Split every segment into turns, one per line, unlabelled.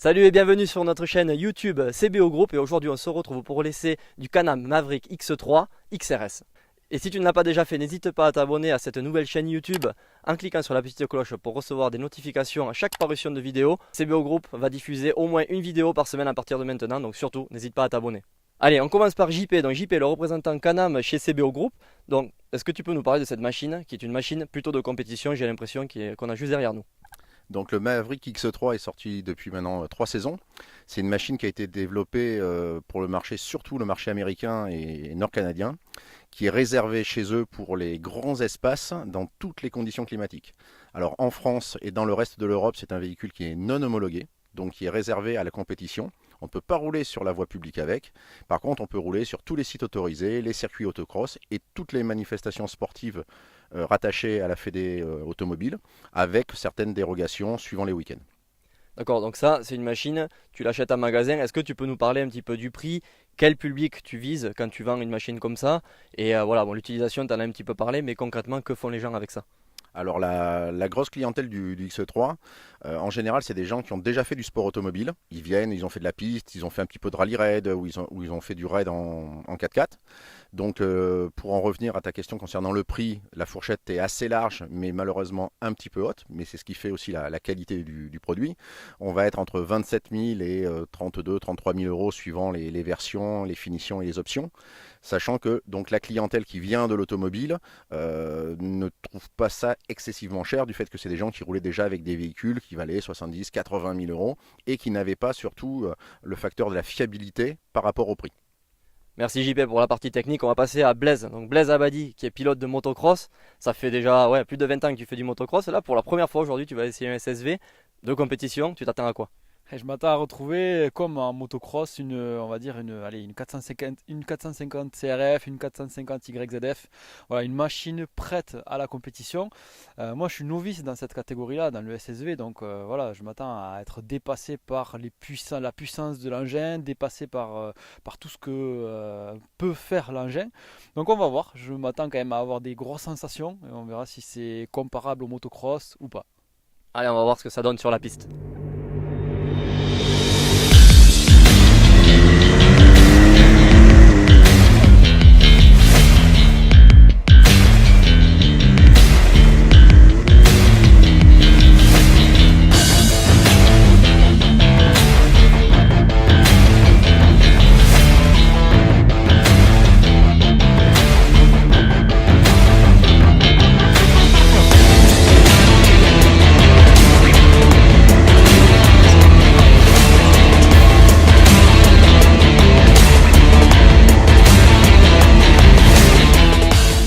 Salut et bienvenue sur notre chaîne YouTube CBO Group et aujourd'hui on se retrouve pour l'essai du Can-Am Maverick X3 XRS. Et si tu ne l'as pas déjà fait, n'hésite pas à t'abonner à cette nouvelle chaîne YouTube en cliquant sur la petite cloche pour recevoir des notifications à chaque parution de vidéo. CBO Group va diffuser au moins une vidéo par semaine à partir de maintenant, donc surtout n'hésite pas à t'abonner. Allez, on commence par JP, donc JP est le représentant Can-Am chez CBO Group. Donc est-ce que tu peux nous parler de cette machine qui est une machine plutôt de compétition, j'ai l'impression qu'on a juste derrière nous.
Donc le Maverick X3 est sorti depuis maintenant 3 saisons. C'est une machine qui a été développée pour le marché, surtout le marché américain et nord-canadien, qui est réservée chez eux pour les grands espaces dans toutes les conditions climatiques. Alors en France et dans le reste de l'Europe, c'est un véhicule qui est non homologué, donc qui est réservé à la compétition. On ne peut pas rouler sur la voie publique avec. Par contre, on peut rouler sur tous les sites autorisés, les circuits autocross et toutes les manifestations sportives rattachées à la Fédé automobile, avec certaines dérogations suivant les week-ends.
D'accord, donc ça c'est une machine, tu l'achètes en magasin. Est-ce que tu peux nous parler un petit peu du prix? Quel public tu vises quand tu vends une machine comme ça? Et voilà, bon, l'utilisation, tu en as un petit peu parlé, mais concrètement, que font les gens avec ça?
Alors la grosse clientèle du X3, en général, c'est des gens qui ont déjà fait du sport automobile. Ils viennent, ils ont fait de la piste, ils ont fait un petit peu de rallye raid ou ils ont fait du raid en 4x4. Donc pour en revenir à ta question concernant le prix, la fourchette est assez large mais malheureusement un petit peu haute. Mais c'est ce qui fait aussi la qualité du produit. On va être entre 27 000 et 32 33 000 euros suivant les versions, les finitions et les options. Sachant que donc la clientèle qui vient de l'automobile ne trouve pas ça excessivement cher du fait que c'est des gens qui roulaient déjà avec des véhicules qui valaient 70 80 000 euros et qui n'avaient pas surtout le facteur de la fiabilité par rapport au prix.
Merci JP pour la partie technique. On va passer à Blaise. Donc Blaise Abadi qui est pilote de motocross. Ça fait déjà plus de 20 ans que tu fais du motocross. Là pour la première fois aujourd'hui tu vas essayer un SSV de compétition. Tu t'attends à quoi?
Et je m'attends à retrouver, comme en motocross, on va dire une 450 CRF, une 450 YZF. Voilà, une machine prête à la compétition. Moi, je suis novice dans cette catégorie-là, dans le SSV. Donc voilà, je m'attends à être dépassé par la puissance de l'engin, dépassé par tout ce que peut faire l'engin. Donc on va voir. Je m'attends quand même à avoir des grosses sensations. Et on verra si c'est comparable au motocross ou pas.
Allez, on va voir ce que ça donne sur la piste.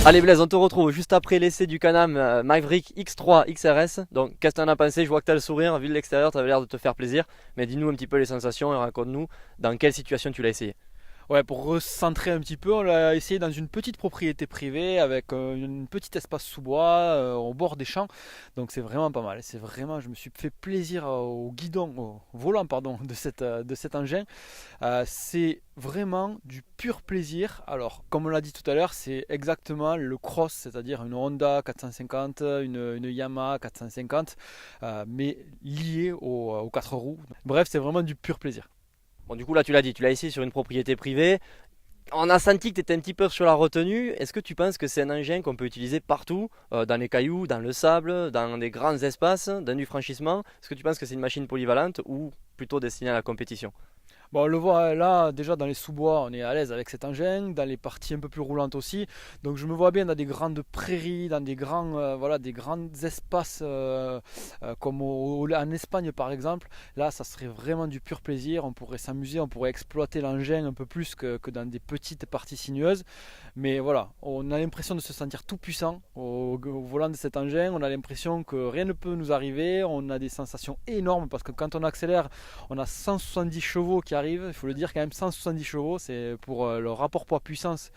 Allez Blaise, on te retrouve juste après l'essai du Can-Am Maverick X3 XRS. Donc qu'est-ce que tu en as pensé? Je vois que tu as le sourire, vu de l'extérieur, tu avais l'air de te faire plaisir. Mais dis-nous un petit peu les sensations et raconte-nous dans quelle situation tu l'as essayé.
Ouais, pour recentrer un petit peu, on l'a essayé dans une petite propriété privée avec un petit espace sous bois au bord des champs. Donc c'est vraiment pas mal. C'est vraiment, je me suis fait plaisir au guidon, au volant pardon, de cet engin. C'est vraiment du pur plaisir. Alors, comme on l'a dit tout à l'heure, c'est exactement le cross, c'est-à-dire une Honda 450, une Yamaha 450, mais lié aux quatre roues. Bref, c'est vraiment du pur plaisir.
Bon du coup là tu l'as dit, tu l'as essayé sur une propriété privée. On a senti que tu étais un petit peu sur la retenue. Est-ce que tu penses que c'est un engin qu'on peut utiliser partout, dans les cailloux, dans le sable, dans des grands espaces, dans du franchissement? Est-ce que tu penses que c'est une machine polyvalente ou plutôt destinée à la compétition?
Bon, on le voit là, déjà dans les sous-bois, on est à l'aise avec cet engin, dans les parties un peu plus roulantes aussi. Donc je me vois bien dans des grandes prairies, dans des des grands espaces comme en Espagne par exemple. Là, ça serait vraiment du pur plaisir. On pourrait s'amuser, on pourrait exploiter l'engin un peu plus que dans des petites parties sinueuses. Mais voilà, on a l'impression de se sentir tout puissant au volant de cet engin. On a l'impression que rien ne peut nous arriver. On a des sensations énormes parce que quand on accélère, on a 170 chevaux qui arrivent. Il faut le dire quand même, 170 chevaux, c'est pour le rapport poids-puissance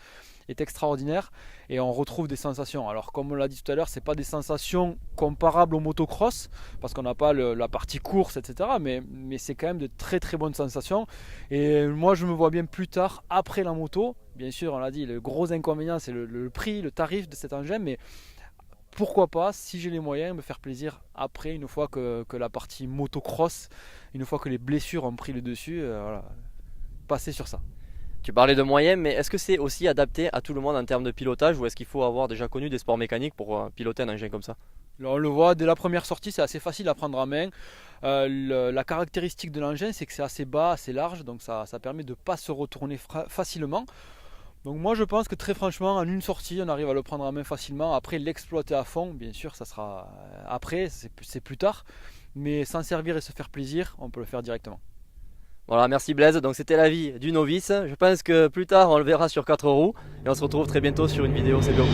est extraordinaire et on retrouve des sensations. Alors comme on l'a dit tout à l'heure, c'est pas des sensations comparables au motocross parce qu'on n'a pas la partie course, etc. Mais c'est quand même de très très bonnes sensations. Et moi je me vois bien plus tard après la moto. Bien sûr, on l'a dit, le gros inconvénient c'est le prix, le tarif de cet engin, mais pourquoi pas, si j'ai les moyens, me faire plaisir après, une fois que la partie motocross, une fois que les blessures ont pris le dessus, voilà, passer sur ça.
Tu parlais de moyens, mais est-ce que c'est aussi adapté à tout le monde en termes de pilotage ou est-ce qu'il faut avoir déjà connu des sports mécaniques pour piloter un engin comme ça?
Là, on le voit dès la première sortie, c'est assez facile à prendre en main. La caractéristique de l'engin, c'est que c'est assez bas, assez large, donc ça permet de ne pas se retourner facilement. Donc moi je pense que très franchement, en une sortie, on arrive à le prendre en main facilement. Après, l'exploiter à fond, bien sûr, ça sera après, c'est plus tard. Mais s'en servir et se faire plaisir, on peut le faire directement.
Voilà, merci Blaise. Donc c'était l'avis du novice. Je pense que plus tard on le verra sur 4 roues et on se retrouve très bientôt sur une vidéo CBO.